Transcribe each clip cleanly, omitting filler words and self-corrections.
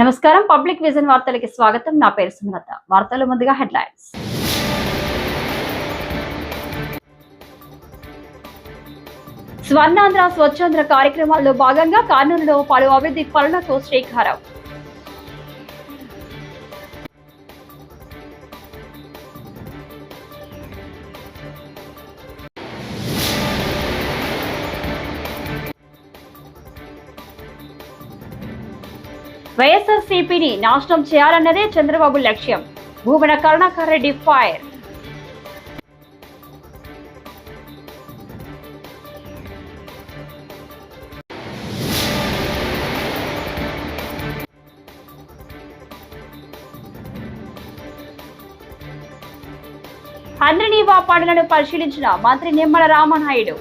నమస్కారం public vision వార్తలకి స్వాగతం. నా పేరు సుమలత. వార్తల ముందుగా హెడ్లైన్స్. స్వర్ణాంధ్ర స్వచ్ఛాంధ్ర కార్యక్రమాల్లో భాగంగా కర్నూలులో పలు అభివృద్ధి పనులకు శ్రీకారం. వైఎస్ఆర్సీపీని నాశనం చేయాలన్నదే చంద్రబాబు లక్ష్యం. భూమన కరుణాకర్ రెడ్డి ఫైర్. హంద్రినీవా పనులను పరిశీలించిన మంత్రి నిమ్మల రామనాయుడు.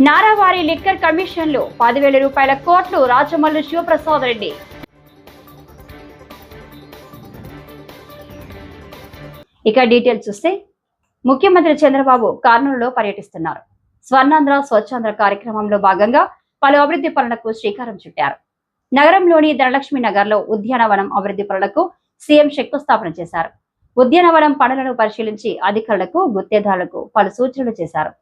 నారావారి లిక్కర్ కమిషన్లు 10,000 రూపాయల కోట్లు రాజమల్లు శివప్రసాద్ రెడ్డి. ఇక డీటెయిల్స్ చూస్తే ముఖ్యమంత్రి చంద్రబాబు కర్నూలులో పర్యటిస్తున్నారు. స్వర్ణాంధ్ర స్వచ్ఛాంధ్ర కార్యక్రమంలో భాగంగా పలు అభివృద్ధి పనులకు శ్రీకారం చుట్టారు. నగరంలోని ధనలక్ష్మి నగర్ లో ఉద్యానవనం అభివృద్ధి పనులకు సీఎం శంకుస్థాపన చేశారు. ఉద్యానవనం పనులను పరిశీలించి అధికారులకు గుత్తేదారులకు పలు సూచనలు చేశారు.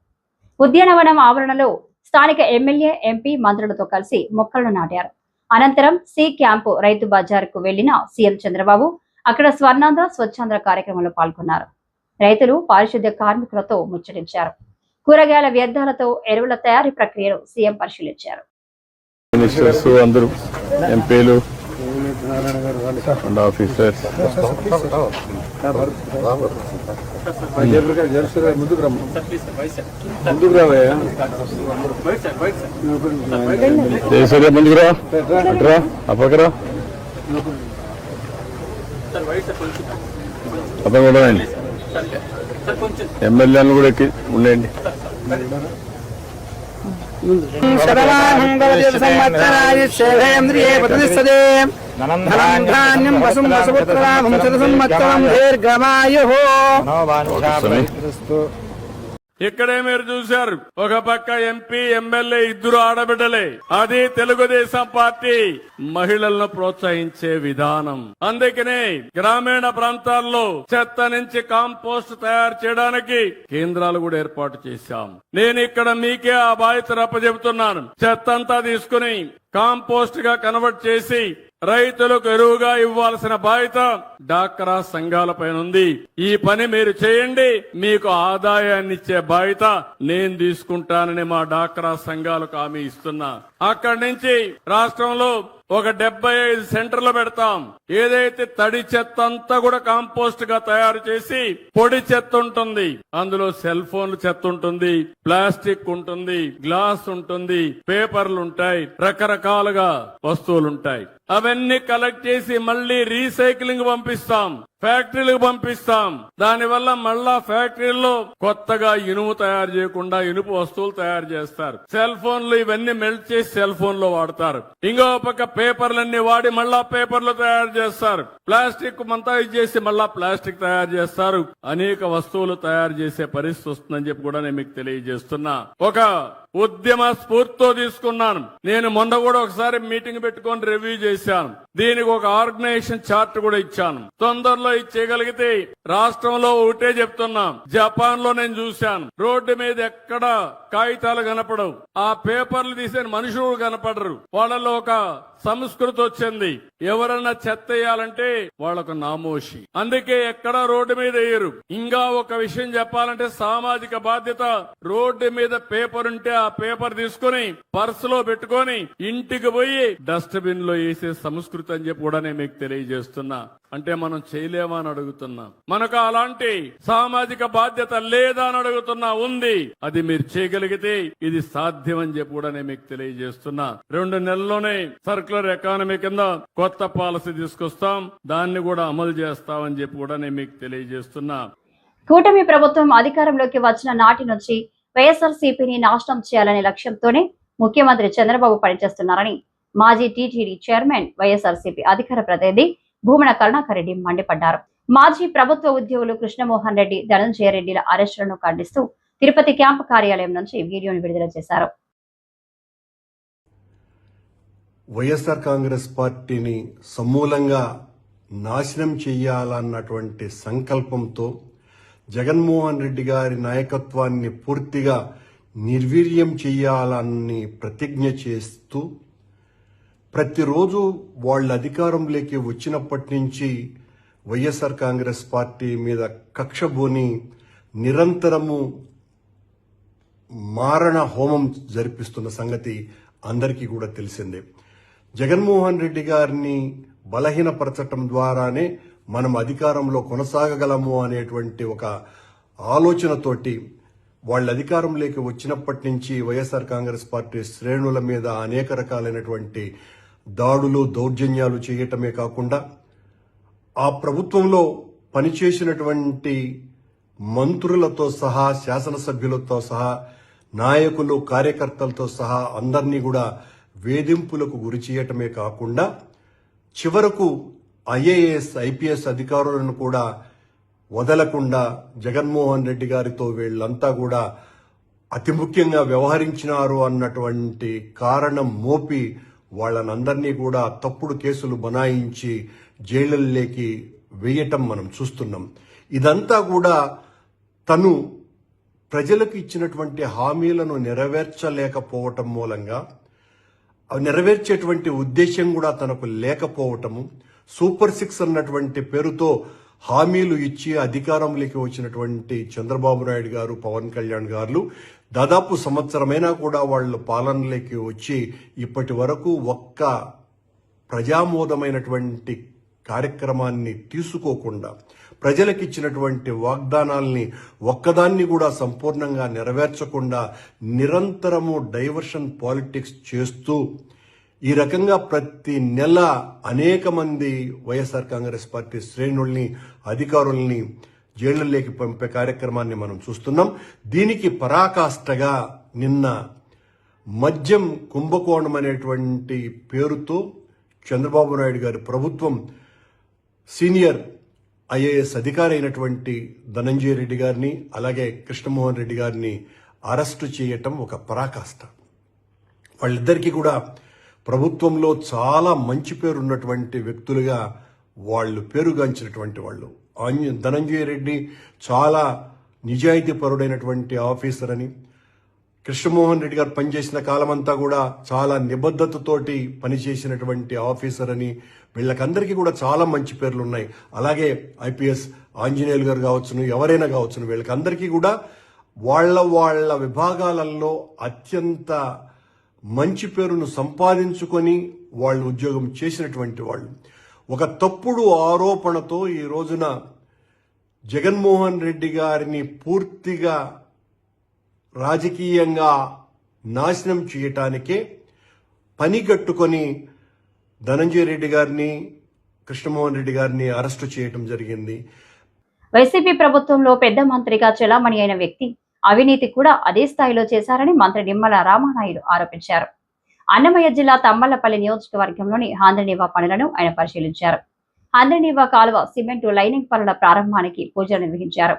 ఉద్యానవనం ఆవరణలో స్థానిక ఎమ్మెల్యే, ఎంపీ, మంత్రులతో కలిసి మొక్కలను నాటారు. అనంతరం సి క్యాంపు రైతు బజార్కు వెళ్లిన సీఎం చంద్రబాబు అక్కడ స్వర్ణాంధ్ర స్వచ్ఛాంధ్ర కార్యక్రమంలో పాల్గొన్నారు. రైతులు, పారిశుద్ధ్య కార్మికులతో ముచ్చటించారు. కూరగాయల వ్యర్థాలతో ఎరువుల తయారీ ప్రక్రియను సీఎం పరిశీలించారు. ఎమ్మెల్యేలు కూడా ఎక్కి ఉండండి. ఇక్కడే మీరు చూశారు, ఒక పక్క ఎంపీ, ఎమ్మెల్యే ఇద్దరు ఆడబిడ్డలే. అది తెలుగుదేశం పార్టీ మహిళలను ప్రోత్సహించే విధానం. అందుకనే గ్రామీణ ప్రాంతాల్లో చెత్త నుంచి కాంపోస్ట్ తయారు చేయడానికి కేంద్రాలు కూడా ఏర్పాటు చేశాం. నేను ఇక్కడ మీకే ఆ బాధ్యత అప్పచెబుతున్నాను. చెత్త అంతా తీసుకుని కాంపోస్ట్ గా కన్వర్ట్ చేసి రైతులకు ఎరువుగా ఇవ్వాల్సిన బాధ్యత డాక్రా సంఘాలపైన ఉంది. ఈ పని మీరు చేయండి, మీకు ఆదాయాన్ని ఇచ్చే బాధ్యత నేను తీసుకుంటానని మా డాక్రా సంఘాలకు హామీ ఇస్తున్నా. అక్కడి నుంచి రాష్ట్రంలో ఒక 75 సెంటర్లు పెడతాం. ఏదైతే తడి చెత్త అంతా కూడా కాంపోస్ట్ గా తయారు చేసి, పొడి చెత్త ఉంటుంది, అందులో సెల్ ఫోన్లు చెత్త ఉంటుంది, ప్లాస్టిక్ ఉంటుంది, గ్లాస్ ఉంటుంది, పేపర్లు ఉంటాయి, రకరకాలుగా వస్తువులుంటాయి. అవన్నీ కలెక్ట్ చేసి మళ్లీ రీసైక్లింగ్ పంపిస్తాం, ఫ్యాక్టరీలకు పంపిస్తాం. దానివల్ల మళ్ళా ఫ్యాక్టరీల్లో కొత్తగా ఇనుము తయారు చేయకుండా ఇనుపు వస్తువులు తయారు చేస్తారు. సెల్ ఫోన్లు ఇవన్నీ మెల్ట్ చేసి సెల్ ఫోన్ లో వాడతారు. ఇంకో పక్క పేపర్లన్నీ వాడి మళ్ళా పేపర్లు తయారు చేస్తారు. ప్లాస్టిక్ మంతా చేసి మళ్ళా ప్లాస్టిక్ తయారు చేస్తారు. అనేక వస్తువులు తయారు చేసే పరిస్థితి వస్తుందని చెప్పి కూడా నేను మీకు తెలియజేస్తున్నా. ఒక ఉద్యమ స్ఫూర్తితో తీసుకున్నాను. నేను మొన్న కూడా ఒకసారి మీటింగ్ పెట్టుకొని రివ్యూ చేశాను. దీనికి ఒక ఆర్గనైజేషన్ చార్ట్ కూడా ఇచ్చాను. తొందరలో ఇచ్చేయగలిగితే రాష్ట్రంలో ఒకటే చెప్తున్నాం. జపాన్ లో నేను చూశాను, రోడ్డు మీద ఎక్కడ కాగితాలు కనపడవు, ఆ పేపర్లు తీసే మనుషులు కనపడరు. వాళ్ళలో ఒక సంస్కృతి వచ్చింది. ఎవరన్నా చెత్త వేయాలంటే వాళ్ళకు నామోషి. అందుకే ఎక్కడ రోడ్డు మీద వేయరు. ఇంకా ఒక విషయం చెప్పాలంటే సామాజిక బాధ్యత. రోడ్డు మీద పేపర్ ఉంటే ఆ పేపర్ తీసుకుని పర్సులో పెట్టుకొని ఇంటికి పోయి డస్ట్బిన్ లో వేసే సంస్కృతి అని చెప్పి కూడా నేను మీకు తెలియజేస్తున్నా. అంటే మనం చేయలేమా అని అడుగుతున్నా. మనకు అలాంటి సామాజిక బాధ్యత లేదా అని అడుగుతున్నా. ఉంది. అది మీరు చేయగలిగితే ఇది సాధ్యం అని చెప్పి కూడా నేను మీకు తెలియజేస్తున్నా. 2 నెలల్లోనే సర్క్యులర్ ఎకానమీ కింద కొత్త పాలసీ తీసుకొస్తాం. దాన్ని కూడా అమలు చేస్తామని చెప్పి కూడా నేను మీకు తెలియజేస్తున్నా. కూటమి ప్రభుత్వం అధికారంలోకి వచ్చిన నాటి నుంచి వైఎస్ఆర్సీపీని నాశనం చేయాలనే లక్ష్యంతోనే ముఖ్యమంత్రి చంద్రబాబు పనిచేస్తున్నారని మాజీ టీటీడీ చైర్మన్, వైఎస్ఆర్సీపీ అధికార ప్రతినిధి భూమన కరుణాకర్ రెడ్డి మండిపడ్డారు. మాజీ ప్రభుత్వ ఉద్యోగులు కృష్ణమోహన్ రెడ్డి, ధనంజయ రెడ్డిల అరెస్టులను ఖండిస్తూ తిరుపతి క్యాంపు కార్యాలయం నుంచి వీడియోను విడుదల చేశారు. వైఎస్ఆర్ కాంగ్రెస్ పార్టీని సమూలంగా నాశనం చేయాలన్నటువంటి సంకల్పంతో జగన్మోహన్ రెడ్డి గారి నాయకత్వాన్ని పూర్తిగా నిర్వీర్యం చేయాలని ప్రతిజ్ఞ చేస్తూ ప్రతిరోజు వాళ్ళ అధికారంలోకి వచ్చినప్పటి నుంచి వైఎస్ఆర్ కాంగ్రెస్ పార్టీ మీద కక్షబోని నిరంతరము మారణ హోమం జరిపిస్తున్న సంగతి అందరికీ కూడా తెలిసిందే. జగన్మోహన్ రెడ్డి గారిని బలహీనపరచటం ద్వారానే మనం అధికారంలో కొనసాగగలము అనేటువంటి ఒక ఆలోచనతోటి వాళ్ళ అధికారంలోకి వచ్చినప్పటి నుంచి వైఎస్ఆర్ కాంగ్రెస్ పార్టీ శ్రేణుల మీద అనేక రకాలైనటువంటి దాడులు, దౌర్జన్యాలు చేయటమే కాకుండా ఆ ప్రభుత్వంలో పనిచేసినటువంటి మంత్రులతో సహా, శాసనసభ్యులతో సహా, నాయకులు, కార్యకర్తలతో సహా అందరినీ కూడా వేధింపులకు గురి చేయటమే కాకుండా చివరకు ఐఏఎస్, ఐపీఎస్ అధికారులను కూడా వదలకుండా జగన్మోహన్ రెడ్డి గారితో వీళ్ళంతా కూడా అతి ముఖ్యంగా వ్యవహరించినారు అన్నటువంటి కారణం మోపి వాళ్ళనందరినీ కూడా తప్పుడు కేసులు బనాయించి జైళ్లలోకి వేయటం మనం చూస్తున్నాం. ఇదంతా కూడా తను ప్రజలకు ఇచ్చినటువంటి హామీలను నెరవేర్చలేకపోవటం మూలంగా, నెరవేర్చేటువంటి ఉద్దేశం కూడా తనకు లేకపోవటము, సూపర్ 6 అన్నటువంటి పేరుతో హామీలు ఇచ్చి అధికారంలోకి వచ్చినటువంటి చంద్రబాబు నాయుడు గారు, పవన్ కళ్యాణ్ గారు దాదాపు సంవత్సరమైనా కూడా వాళ్ళ పాలనలోకి వచ్చి ఇప్పటి వరకు ఒక్క ప్రజామోదమైనటువంటి కార్యక్రమాన్ని తీసుకోకుండా ప్రజలకు ఇచ్చినటువంటి వాగ్దానాల్ని ఒక్కదాన్ని కూడా సంపూర్ణంగా నెరవేర్చకుండా నిరంతరము డైవర్షన్ పాలిటిక్స్ చేస్తూ ఈ రకంగా ప్రతి నెల అనేక మంది వైఎస్ఆర్ కాంగ్రెస్ పార్టీ శ్రేణుల్ని, అధికారుల్ని జైళ్లలోకి పంపే కార్యక్రమాన్ని మనం చూస్తున్నాం. దీనికి పరాకాష్ఠగా నిన్న మద్యం కుంభకోణం అనేటువంటి పేరుతో చంద్రబాబు నాయుడు గారి ప్రభుత్వం సీనియర్ ఐఏఎస్ అధికారి అయినటువంటి ధనంజయ రెడ్డి గారిని, అలాగే కృష్ణమోహన్ రెడ్డి గారిని అరెస్టు చేయటం ఒక పరాకాష్ఠ. వాళ్ళిద్దరికీ కూడా ప్రభుత్వంలో చాలా మంచి పేరున్నటువంటి వ్యక్తులుగా వాళ్ళు పేరుగాంచినటువంటి వాళ్ళు. ధనంజయ రెడ్డి చాలా నిజాయితీ పరుడైనటువంటి ఆఫీసర్ అని, కృష్ణమోహన్ రెడ్డి గారు పనిచేసిన కాలమంతా కూడా చాలా నిబద్ధతతోటి పనిచేసినటువంటి ఆఫీసర్ అని వీళ్ళకందరికీ కూడా చాలా మంచి పేర్లు ఉన్నాయి. అలాగే ఐపీఎస్ ఆంజనేయులు గారు కావచ్చును, ఎవరైనా కావచ్చును, వీళ్ళకందరికీ కూడా వాళ్ళ విభాగాలలో అత్యంత మంచి పేరును సంపాదించుకొని వాళ్ళు ఉద్యోగం చేసినటువంటి వాళ్ళు. ఒక తప్పుడు ఆరోపణతో ఈ రోజున జగన్మోహన్ రెడ్డి గారిని పూర్తిగా రాజకీయంగా నాశనం చేయటానికే పనిగట్టుకొని ధనంజయ రెడ్డి గారిని, కృష్ణమోహన్ రెడ్డి గారిని అరెస్టు చేయటం జరిగింది. వైసీపీ ప్రభుత్వంలో పెద్ద మంత్రిగా చెలామణి అయిన వ్యక్తి అవినీతి కూడా అదే స్థాయిలో చేశారని మంత్రి నిమ్మల రామానాయుడు ఆరోపించారు. అన్నమయ్య జిల్లా తమ్మలపల్లి నియోజకవర్గంలోని హాంద్రినీవా పనులను ఆయన పరిశీలించారు. హాంద్రినీవా కాలువ సిమెంటు లైనింగ్ పనుల ప్రారంభానికి పూజలు నిర్వహించారు.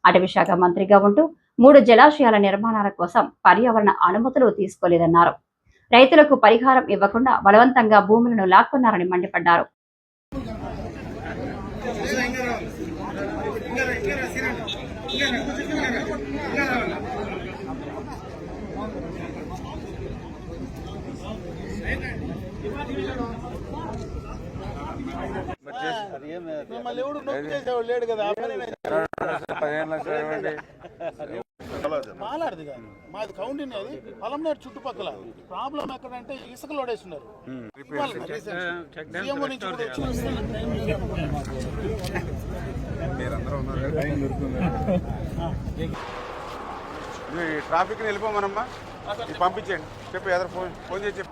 అటవీ శాఖ మంత్రిగా ఉంటూ 3 జలాశయాల నిర్మాణాల కోసం పర్యావరణ అనుమతులు తీసుకోలేదన్నారు. రైతులకు పరిహారం ఇవ్వకుండా బలవంతంగా భూములను లాక్కున్నారని మండిపడ్డారు. మాలాడిది కాదు, మాది కౌంటింగ్. అది పొలంనేరు చుట్టుపక్కల. ప్రాబ్లం ఎక్కడంటే ఇసుక లోడేస్తున్నారు. ట్రాఫిక్ వెళ్ళిపోమనమ్మా, పంపించండి. చెప్పు, ఎదురు ఫోన్ చేసి చెప్పు.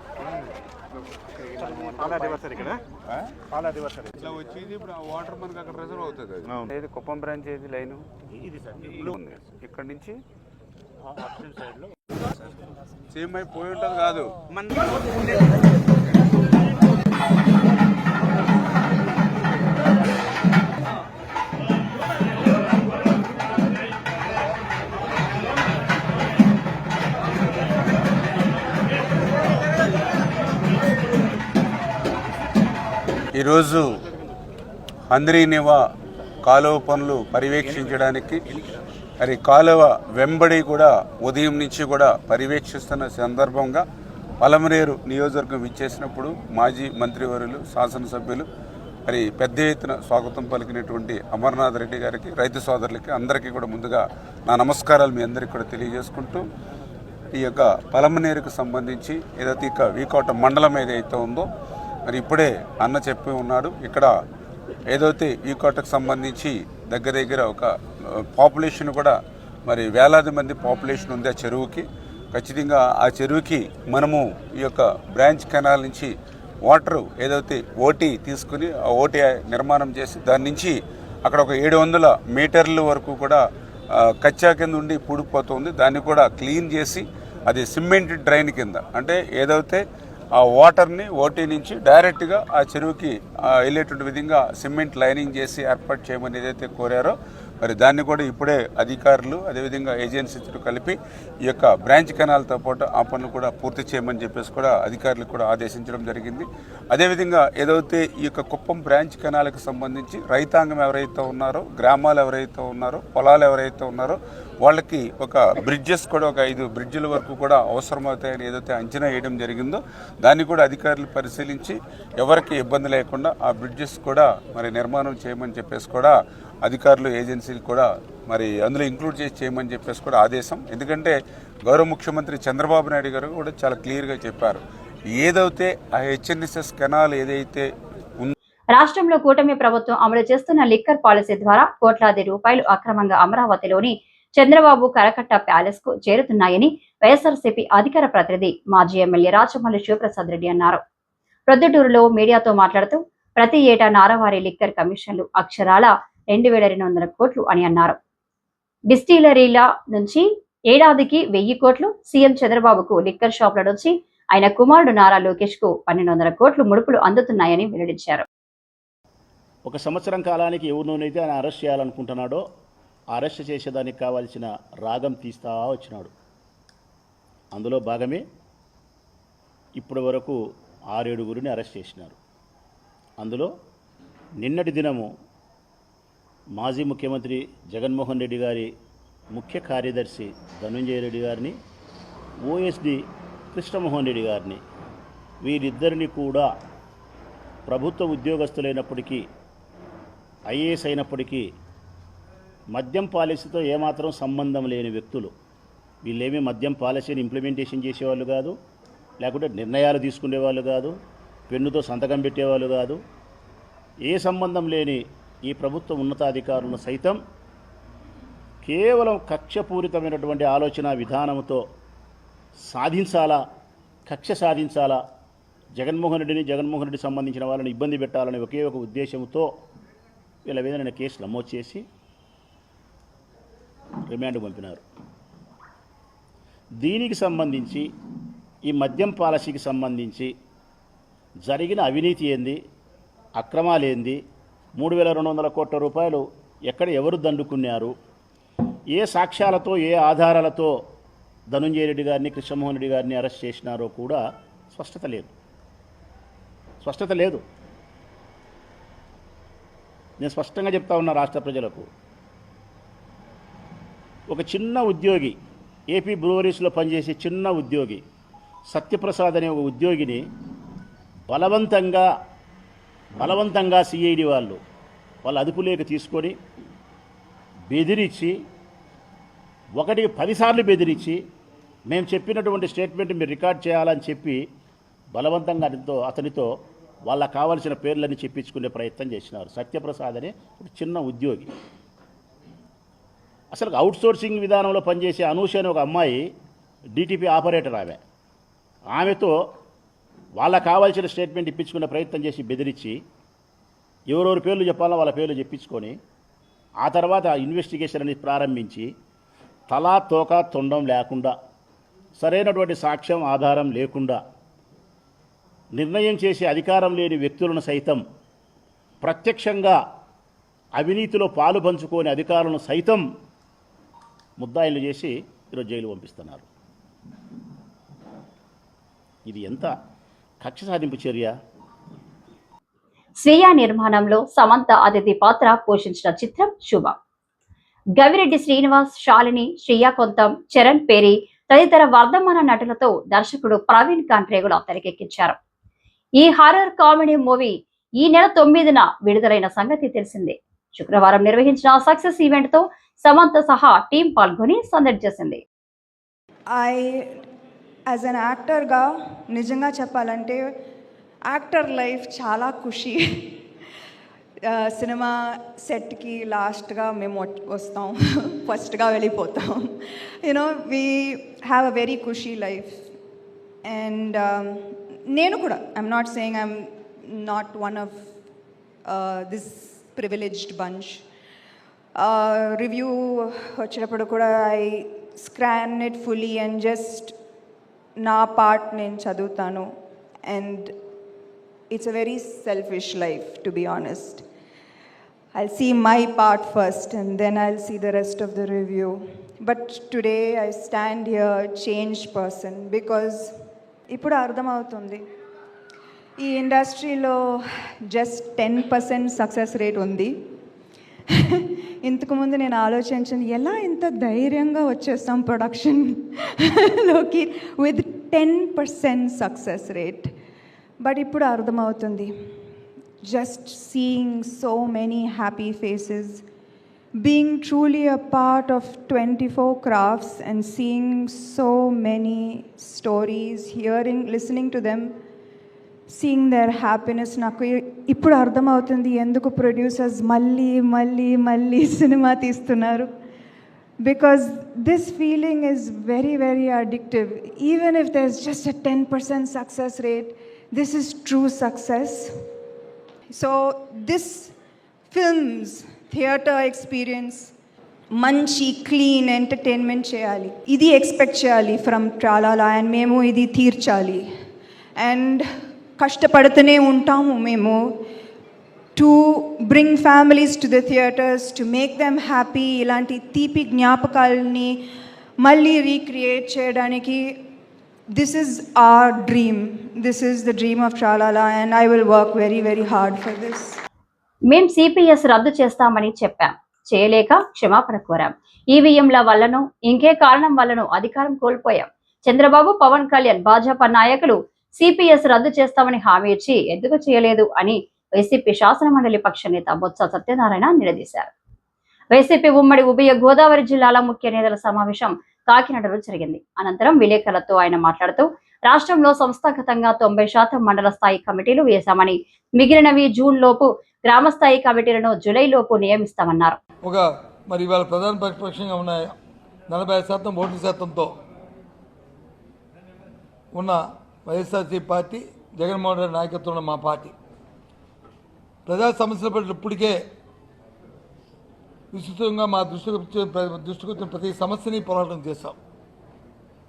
ఇట్లా వచ్చేది ఇప్పుడు వాటర్ మనకి అక్కడ రిజర్వ్ అవుతుంది. ఏది కుప్పం బ్రాంచ్, ఏది లైన్ ఉంది. ఇక్కడ నుంచి సేమ్ అయిపోయి ఉంటుంది కాదు. మన ఈరోజు హంద్రీనివా కాలువ పనులు పర్యవేక్షించడానికి మరి కాలువ వెంబడి కూడా ఉదయం నుంచి కూడా పర్యవేక్షిస్తున్న సందర్భంగా పలమనేరు నియోజకవర్గం ఇచ్చేసినప్పుడు మాజీ మంత్రివర్యులు శాసనసభ్యులు మరి పెద్ద ఎత్తున స్వాగతం పలికినటువంటి అమర్నాథ్ రెడ్డి గారికి రైతు సోదరులకి అందరికీ కూడా ముందుగా నా నమస్కారాలు మీ అందరికీ కూడా తెలియజేసుకుంటూ ఈ యొక్క పలమనేరుకు సంబంధించి ఏదైతే ఇక వీకోట మండలం ఏదైతే ఉందో మరి ఇప్పుడే అన్న చెప్పి ఉన్నాడు ఇక్కడ ఏదైతే వీకోటకు సంబంధించి దగ్గర ఒక పాపులేషన్ కూడా మరి వేలాది మంది పాపులేషన్ ఉంది ఆ చెరువుకి. ఖచ్చితంగా ఆ చెరువుకి మనము ఈ యొక్క బ్రాంచ్ కెనాల్ నుంచి వాటర్ ఏదైతే ఓటీ తీసుకుని ఆ ఓటీ నిర్మాణం చేసి దాని నుంచి అక్కడ ఒక 700 మీటర్ల వరకు కూడా కచ్చా కింద ఉండి పూడిపోతుంది. దాన్ని కూడా క్లీన్ చేసి అది సిమెంట్ డ్రైన్ కింద అంటే ఏదైతే ఆ వాటర్ని ఓటీ నుంచి డైరెక్ట్గా ఆ చెరువుకి వెళ్ళేటువంటి విధంగా సిమెంట్ లైనింగ్ చేసి ఏర్పాటు చేయమని ఏదైతే కోరారో మరి దాన్ని కూడా ఇప్పుడే అధికారులు అదేవిధంగా ఏజెన్సీతో కలిపి ఈ యొక్క బ్రాంచ్ కెనాల్తో పాటు ఆ పనులు కూడా పూర్తి చేయమని చెప్పేసి కూడా అధికారులకు కూడా ఆదేశించడం జరిగింది. అదేవిధంగా ఏదైతే ఈ యొక్క కుప్పం బ్రాంచ్ కెనాల్కి సంబంధించి రైతాంగం ఎవరైతే ఉన్నారో, గ్రామాలు ఎవరైతే ఉన్నారో, పొలాలు ఎవరైతే ఉన్నారో వాళ్ళకి ఒక బ్రిడ్జెస్ కూడా ఒక 5 బ్రిడ్జిల వరకు కూడా అవసరమవుతాయని ఏదైతే అంచనా వేయడం జరిగిందో దాన్ని కూడా అధికారులు పరిశీలించి ఎవరికి ఇబ్బంది లేకుండా ఆ బ్రిడ్జెస్ కూడా మరి నిర్మాణం చేయమని చెప్పేసి కూడా అధికారులు ఏజెన్సీలు కూడా మరి అందులో ఇంక్లూడ్ చేసి చేయమని చెప్పేసి కూడా ఆదేశం. ఎందుకంటే గౌరవ ముఖ్యమంత్రి చంద్రబాబు నాయుడు గారు కూడా చాలా క్లియర్గా చెప్పారు ఏదైతే ఆ హెచ్ఎన్ఎస్ఎస్ కెనాల్ ఏదైతే రాష్ట్రంలో కూటమి ప్రభుత్వం అమలు చేస్తున్న లిక్కర్ పాలసీ ద్వారా కోట్లాది రూపాయలు అక్రమంగా అమరావతిలోని చంద్రబాబు కరకట్ట ప్యాలెస్ కు చేరుతున్నాయని వైఎస్ఆర్సీపీ అధికార ప్రతినిధి మాజీ ఎమ్మెల్యే రాచమల్లి శివప్రసాద్ రెడ్డి అన్నారు. ప్రొద్దుటూరులో మీడియాతో మాట్లాడుతూ ప్రతి ఏటా నారావారి లిక్కర్ కమిషన్లు అక్షరాల 2200 కోట్లు అని అన్నారు. డిస్టిలరీల నుంచి ఏడాదికి 1000 కోట్లు, సీఎం చంద్రబాబుకు లిక్కర్ షాపుల నుంచి ఆయన కుమారుడు నారా లోకేష్ కు 1200 కోట్లు ముడుపులు అందుతున్నాయని వెల్లడించారు. ఒక సంవత్సరం కాలానికి ఎవరినైతే ఆయన అరెస్ట్ చేయాలనుకుంటున్నాడో అరెస్ట్ చేసేదానికి కావాల్సిన రాగం తీస్తా వచ్చినాడు. అందులో భాగమే ఇప్పటి వరకు 6-7 అరెస్ట్ చేసినారు. అందులో నిన్నటి దినము మాజీ ముఖ్యమంత్రి జగన్మోహన్ రెడ్డి గారి ముఖ్య కార్యదర్శి ధనంజయ రెడ్డి గారిని, ఓఎస్డి కృష్ణమోహన్ రెడ్డి గారిని, వీరిద్దరిని కూడా ప్రభుత్వ ఉద్యోగస్తులైనప్పటికీ ఐఏఎస్ అయినప్పటికీ మద్యం పాలసీతో ఏమాత్రం సంబంధం లేని వ్యక్తులు. వీళ్ళేమీ మద్యం పాలసీని ఇంప్లిమెంటేషన్ చేసేవాళ్ళు కాదు, లేకుంటే నిర్ణయాలు తీసుకునేవాళ్ళు కాదు, పెన్నుతో సంతకం పెట్టేవాళ్ళు కాదు. ఏ సంబంధం లేని ఈ ప్రభుత్వ ఉన్నతాధికారులను సైతం కేవలం కక్షపూరితమైనటువంటి ఆలోచన విధానంతో కక్ష సాధించాలా, జగన్మోహన్ రెడ్డి సంబంధించిన వాళ్ళని ఇబ్బంది పెట్టాలని ఒకే ఒక ఉద్దేశంతో వీళ్ళ మీద కేసు నమోదు చేసి రిమాండ్ పంపినారు. దీనికి సంబంధించి ఈ మద్యం పాలసీకి సంబంధించి జరిగిన అవినీతి ఏంది, అక్రమాలు ఏంది, 3200 కోట్ల రూపాయలు ఎక్కడ ఎవరు దండుకున్నారు, ఏ సాక్ష్యాలతో ఏ ఆధారాలతో ధనంజయ రెడ్డి గారిని కృష్ణమోహన్ రెడ్డి గారిని అరెస్ట్ చేసినారో కూడా స్పష్టత లేదు. నేను స్పష్టంగా చెప్తా ఉన్నా రాష్ట్ర ప్రజలకు. ఒక చిన్న ఉద్యోగి, ఏపీ బ్రూవరీస్లో పనిచేసే చిన్న ఉద్యోగి సత్యప్రసాద్ అనే ఒక ఉద్యోగిని బలవంతంగా సిఐడి వాళ్ళు అదుపులోకి తీసుకొని బెదిరించి, 10 సార్లు బెదిరించి మేము చెప్పినటువంటి స్టేట్మెంట్ మీరు రికార్డ్ చేయాలని చెప్పి బలవంతంగా అతనితో వాళ్ళకు కావాల్సిన పేర్లన్నీ చెప్పించుకునే ప్రయత్నం చేసినారు. సత్యప్రసాద్ అనే ఒక చిన్న ఉద్యోగి. అసలు అవుట్సోర్సింగ్ విధానంలో పనిచేసే అనూష అనే ఒక అమ్మాయి డిటిపి ఆపరేటర్. ఆమెతో వాళ్ళకు కావాల్సిన స్టేట్మెంట్ ఇప్పించుకునే ప్రయత్నం చేసి బెదిరించి ఎవరెవరి పేర్లు చెప్పాలో వాళ్ళ పేర్లు చెప్పించుకొని ఆ తర్వాత ఇన్వెస్టిగేషన్ అనేది ప్రారంభించి తలా తోక తొండం లేకుండా, సరైనటువంటి సాక్ష్యం ఆధారం లేకుండా నిర్ణయం చేసే అధికారం లేని వ్యక్తులను సైతం, ప్రత్యక్షంగా అవినీతిలో పాలు పంచుకోని అధికారులను సైతం ముద్దాయిలు చేసి ఈరోజు జైలు పంపిస్తున్నారు. ఇది ఎంత కక్ష సాధింపు చర్య! స్వీయ నిర్మాణంలో సమంత అతిథి పాత్ర పోషించిన చిత్రం శుభ. గవిరెడ్డి శ్రీనివాస్, శాలిని, శ్రీయా కొంతం, చరణ్ పేరి తదితర వర్ధమాన నటులతో దర్శకుడు ప్రవీణ్ కాంట్రేగుల తెరకెక్కించారు. ఈ హారర్ కామెడీ మూవీ ఈ నెల 9న విడుదలైన సంగతి తెలిసిందే. శుక్రవారం నిర్వహించిన సక్సెస్ ఈవెంట్ తో సమంత సహా టీం పాల్గొని సందడి చేసింది. యాజ్ అన్ యాక్టర్గా నిజంగా చెప్పాలంటే యాక్టర్ లైఫ్ చాలా ఖుషి. సినిమా సెట్కి లాస్ట్గా మేము వస్తాం, ఫస్ట్గా వెళ్ళిపోతాం. You know we have a very ఖుషి లైఫ్. అండ్ నేను కూడా I'm not saying I'm not one of this privileged bunch. Review వచ్చేటప్పుడు కూడా I scan it fully and just నా పార్ట్ నేను చదువుతాను. And it's a very selfish life, to be honest. I'll see my part first and then I'll see the rest of the review. But today I stand here changed person because ఇప్పుడు అర్థమవుతుంది ఈ ఇండస్ట్రీలో just 10% success rate ఉంది. ఇంతకుముందు నేను ఆలోచించాను ఎలా ఇంత ధైర్యంగా వచ్చేస్తాం ప్రొడక్షన్లోకి విత్ 10% సక్సెస్ రేట్. బట్ ఇప్పుడు అర్థమవుతుంది just seeing so many happy faces, being truly a part of 24 crafts and seeing so many stories, listening to them, seeing their happiness. నాకు ఇప్పుడు అర్థమవుతుంది ఎందుకు ప్రొడ్యూసర్స్ మళ్ళీ సినిమా తీస్తున్నారు. Because this feeling is very, very addictive. Even if there's just a 10% success rate, this is true success. So this film's theatre experience మంచి clean entertainment చేయాలి, ఇది expect చేయాలి ఫ్రమ్ ట్రాలాలా. అండ్ మేము ఇది తీర్చాలి అండ్ కష్టపడుతూనే ఉంటాము మేము to bring families to the theatres, to make them happy. ఇలాంటి తీపి జ్ఞాపకాలని మళ్ళీ రీక్రియేట్ చేయడానికి this is our dream. This is the dream of Tralala and I will work very, very hard for this. మేం CPS రద్దు చేస్తామని చెప్పాం, చేయలేక క్షమాపణ కోరాం. ఈవీఎంల వల్లనో ఇంకే కారణం వల్లనో అధికారం కోల్పోయాం. చంద్రబాబు, పవన్ కళ్యాణ్, భాజపా నాయకులు సిపిఎస్ రద్దు చేస్తామని హామీ ఇచ్చి ఎందుకు చేయలేదు అని వైసీపీ శాసనమండలి పక్ష నేత బొత్స సత్యనారాయణ నిలదీశారు. వైసీపీ ఉమ్మడి ఉభయ గోదావరి జిల్లాల ముఖ్య నేతల సమావేశం కాకినాడలో జరిగింది. అనంతరం విలేకరులతో ఆయన మాట్లాడుతూ రాష్ట్రంలో సంస్థాగతంగా 90% మండల స్థాయి కమిటీలు వేశామని, మిగిలినవి జూన్ లోపు, గ్రామ స్థాయి కమిటీలను జూలై లోపు నియమిస్తామన్నారు. మరి ఇవాళ ప్రధాన ప్రతిపక్షంగా ఉన్న 40% ఓట్ల శాతంతో ఉన్న వైఎస్ఆర్సీపీ పార్టీ, జగన్మోహన్ రెడ్డి నాయకత్వంలో మా పార్టీ ప్రజా సమస్యల పట్ల ఇప్పటికే విస్తృతంగా మా దృష్టికి వచ్చిన ప్రతి సమస్యని పోరాటం చేశాం.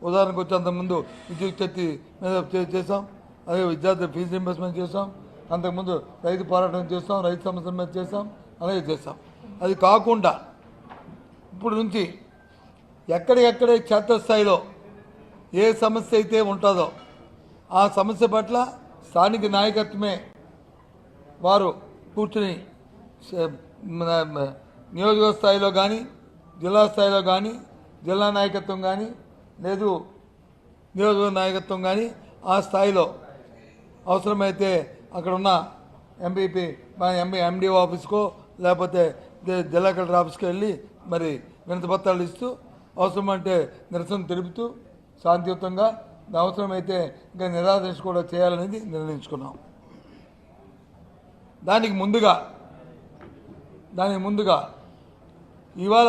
ఉదాహరణకు వచ్చి అంతకుముందు విద్యుత్ శక్తి మీద చేసాం, అలాగే విద్యార్థుల ఫీజు రీయింబర్స్మెంట్ చేసాం, అంతకుముందు రైతు పోరాటం చేస్తాం, రైతు సమస్యల మీద చేసాం, అలాగే చేస్తాం. అది కాకుండా ఇప్పుడు నుంచి ఎక్కడెక్కడే క్షేత్రస్థాయిలో ఏ సమస్య అయితే ఉంటుందో ఆ సమస్య పట్ల స్థానిక నాయకత్వమే వారు కూర్చుని నియోజక స్థాయిలో కానీ, జిల్లా స్థాయిలో కానీ, జిల్లా నాయకత్వం కానీ, లేదు నియోజక నాయకత్వం కానీ ఆ స్థాయిలో అవసరమైతే అక్కడ ఉన్న ఎండిఓ ఆఫీస్కో లేకపోతే జిల్లా కలెక్టర్ ఆఫీస్కి వెళ్ళి మరి వినతి పత్రాలు ఇస్తూ అవసరమంటే నిరసన తెలుపుతూ శాంతియుతంగా అవసరమైతే ఇంకా నిరాదీక్ష కూడా చేయాలనేది నిర్ణయించుకున్నాం. దానికి ముందుగా ఇవాళ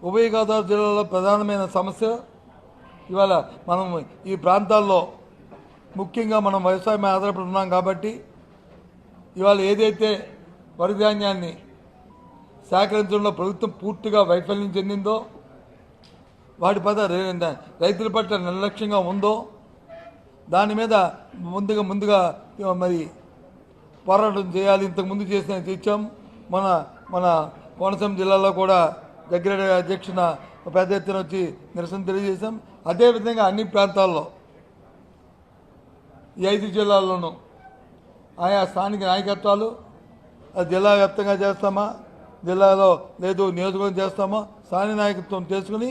ఉభయ గోదావరి జిల్లాలో ప్రధానమైన సమస్య ఇవాళ మనం ఈ ప్రాంతాల్లో ముఖ్యంగా మనం వ్యవసాయం ఆధారపడి ఉన్నాం కాబట్టి ఇవాళ ఏదైతే వరి ధాన్యాన్ని సేకరించడంలో ప్రభుత్వం పూర్తిగా వైఫల్యం చెందిందో, వాటి పట్ల రైతుల పట్ల నిర్లక్ష్యంగా ఉందో దాని మీద ముందుగా మరి పోరాటం చేయాలి. ఇంతకుముందు చేసాం. మన కోనసీమ జిల్లాలో కూడా దగ్గర అధ్యక్షున పెద్ద ఎత్తున వచ్చి నిరసన తెలియజేశాం. అదేవిధంగా అన్ని ప్రాంతాల్లో ఈ 5 జిల్లాల్లోనూ ఆయా స్థానిక నాయకత్వాలు అది జిల్లా వ్యాప్తంగా చేస్తామా, జిల్లాలో లేదు నియోజకవర్గం చేస్తామా, స్థానిక నాయకత్వం చేసుకుని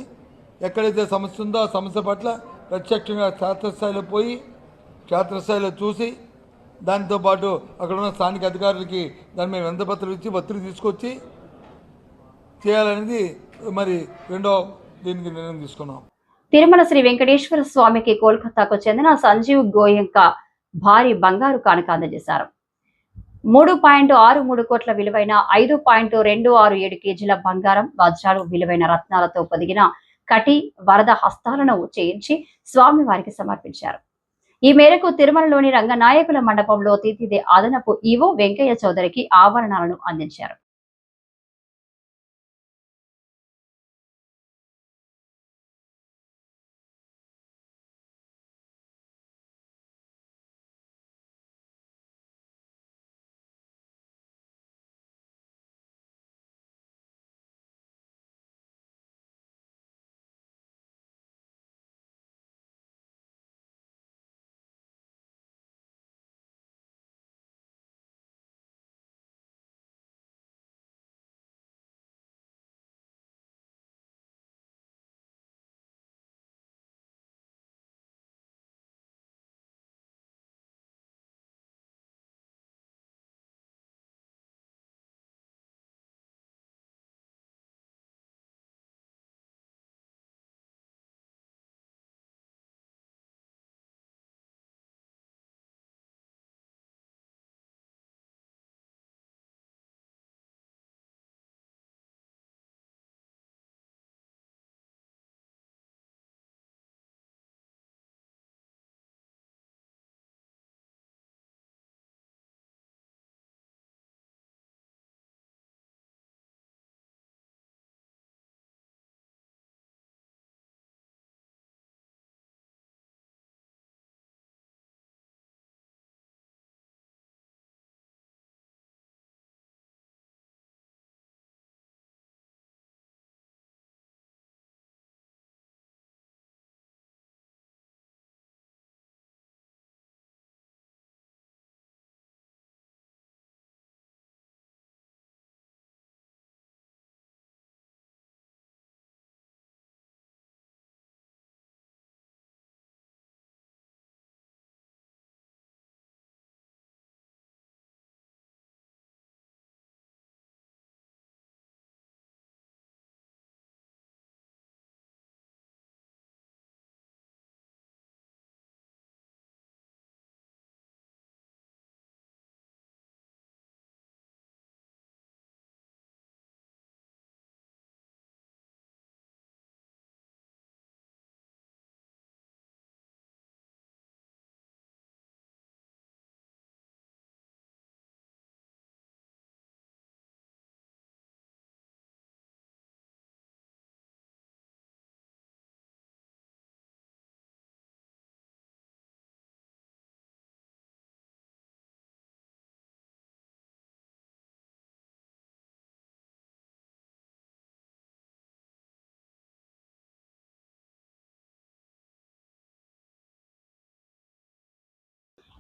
ఎక్కడైతే సమస్య ఉందో ఆ సమస్య పట్ల ప్రత్యక్షంగా క్షేత్రస్థాయిలో పోయి క్షేత్రస్థాయిలో చూసి దాంతోపాటు అక్కడ ఉన్న స్థానిక అధికారులకి దాని మీద వినతిపత్రం ఇచ్చి ఒత్తిడి తీసుకొచ్చి చేయాలనేది మరి రెండో దీనికి నిర్ణయం తీసుకున్నాం. తిరుమల శ్రీ వెంకటేశ్వర స్వామికి కోల్కతాకు చెందిన సంజీవ్ గోయంక భారీ బంగారు కానుక అందజేశారు. 3.63 కోట్ల విలువైన 5.267 కేజీల బంగారం, వజ్రాలు, విలువైన రత్నాలతో పొదిగిన కటి వరద హస్తాలను చేయించి స్వామి వారికి సమర్పించారు. ఈ మేరకు తిరుమలలోని రంగనాయకుల మండపంలో తీతిదే అదనపు ఈవో వెంకయ్య చౌదరికి ఆభరణాలను అందించారు.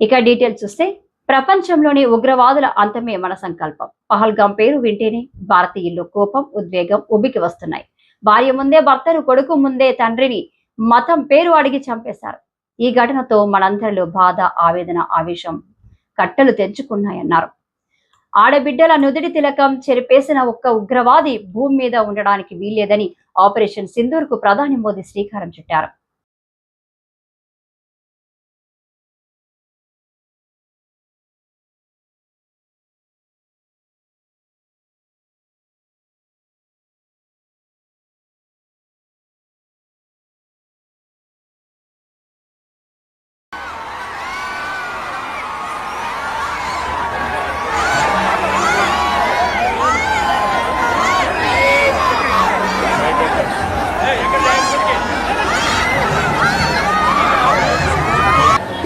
ఇక డీటెయిల్స్ చూస్తే ప్రపంచంలోని ఉగ్రవాదుల అంతమే మన సంకల్పం. పహల్గాం పేరు వింటేనే భారతీయుల్లో కోపం, ఉద్వేగం ఉబికి వస్తున్నాయి. భార్య ముందే భర్తను, కొడుకు ముందే తండ్రిని మతం పేరు అడిగి చంపేశారు. ఈ ఘటనతో మనందరిలో బాధ, ఆవేదన, ఆవేశం కట్టలు తెంచుకున్నాయన్నారు. ఆడబిడ్డల నుదిటి తిలకం చెరిపేసిన ఒక్క ఉగ్రవాది భూమి మీద ఉండడానికి వీల్లేదని ఆపరేషన్ సింధూర్ కు ప్రధాని మోదీ శ్రీకారం చుట్టారు.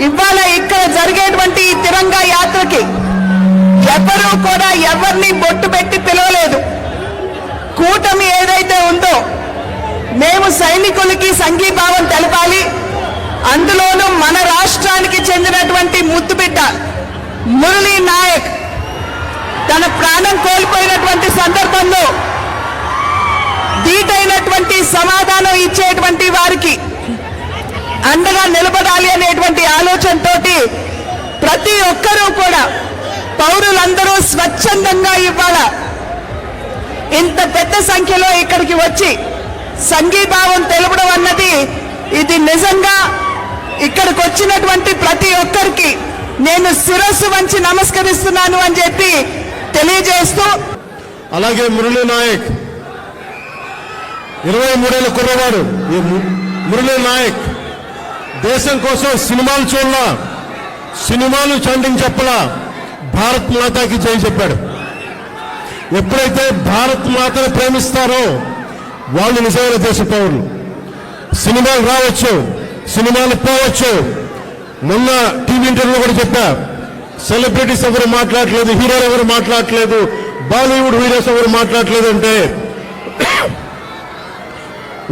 ఇవాళ ఇక్కడ జరిగేటువంటి తిరంగా యాత్రకి ఎవరూ కూడా ఎవరిని బొట్టు పెట్టి పిలవలేదు. కూటమి ఏదైతే ఉందో మేము సైనికులకి సంఘీభావం తెలపాలి. అందులోనూ మన రాష్ట్రానికి చెందినటువంటి ముద్దుబిడ్డ మురళీ నాయక్ తన ప్రాణం కోల్పోయినటువంటి సందర్భంలో ధీటైనటువంటి సమాధానం ఇచ్చేటువంటి వారికి అండగా నిలబడాలి అనేటువంటి ఆలోచనతోటి ప్రతి ఒక్కరూ కూడా పౌరులందరూ స్వచ్ఛందంగా ఇవాళ ఇంత పెద్ద సంఖ్యలో ఇక్కడికి వచ్చి సంఘీభావం తెలపడం అన్నది ఇది నిజంగా ఇక్కడికి వచ్చినటువంటి ప్రతి ఒక్కరికి నేను శిరస్సు వంచి నమస్కరిస్తున్నాను అని చెప్పి తెలియజేస్తూ, అలాగే మురళీ నాయక్ 23 ఏళ్ళ కుర్రవాడు. ఈ మురళీ నాయక్ దేశం కోసం సినిమాలు చూడలా, సినిమాలు చండింగ్ చెప్పలా, భారత్ మాతాకి జై చెప్పాడు. ఎప్పుడైతే భారత్ మాతను ప్రేమిస్తారో వాళ్ళు నిజమైన దేశ పౌరులు. సినిమాలు రావచ్చు, సినిమాలు పోవచ్చు. మొన్న టీవీ ఇంటర్వ్యూలో కూడా చెప్పా, సెలబ్రిటీస్ ఎవరు మాట్లాడలేదు, హీరోలు ఎవరు మాట్లాడలేదు, బాలీవుడ్ హీరోస్ ఎవరు మాట్లాడలేదు అంటే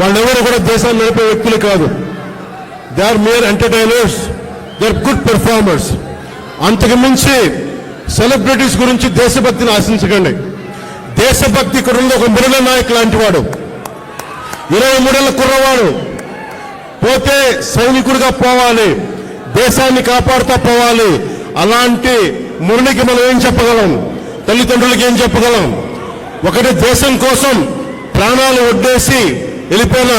వాళ్ళెవరు కూడా దేశాన్ని నడిపే వ్యక్తులు కాదు. They are mere entertainers, they are good performers. అంతకు మించి సెలబ్రిటీస్ గురించి దేశభక్తిని ఆశించకండి. దేశభక్తి ఇక్కడ ఉంది. ఒక మురళీ నాయక్ లాంటి వాడు, 23 ఏళ్ళ కుర్రవాడు, పోతే సైనికుడిగా పోవాలి, దేశాన్ని కాపాడుతూ పోవాలి. అలాంటి మురళికి మనం ఏం చెప్పగలం? తల్లిదండ్రులకి ఏం చెప్పగలం? ఒకటి దేశం కోసం ప్రాణాలు వడ్డేసి వెళ్ళిపోయిన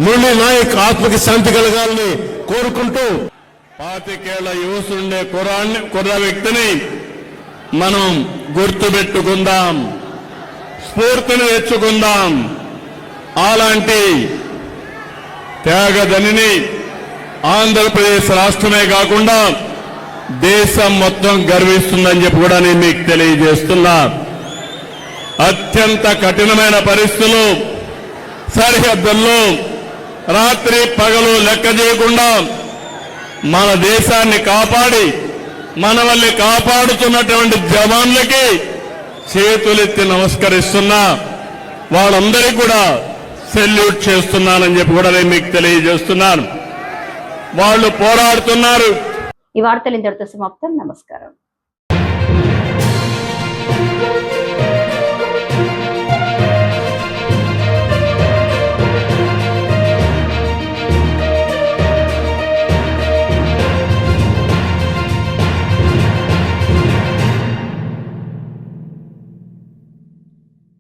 మురళీ నాయక్ ఆత్మకి శాంతి కలగాలని కోరుకుంటూ, 25 ఏళ్ల యువసుండే కుర్ర వ్యక్తిని మనం గుర్తుపెట్టుకుందాం, స్ఫూర్తిని తెచ్చుకుందాం. అలాంటి త్యాగదనిని ఆంధ్రప్రదేశ్ రాష్ట్రమే కాకుండా దేశం మొత్తం గర్విస్తుందని చెప్పి కూడా నేను మీకు తెలియజేస్తున్నా. అత్యంత కఠినమైన పరిస్థితులు, సరిహద్దుల్లో రాత్రి పగలు లెక్క చేయకుండా మన దేశాన్ని కాపాడి మనల్ని కాపాడుతున్నటువంటి జవాన్లకి చేతులెత్తి నమస్కరిస్తున్నా. వాళ్ళందరికీ కూడా సెల్యూట్ చేస్తున్నానని చెప్పి కూడా నేను మీకు తెలియజేస్తున్నాను. వాళ్ళు పోరాడుతున్నారు. ఈ వార్తలు ఇంతటితో సమాప్తం. నమస్కారం.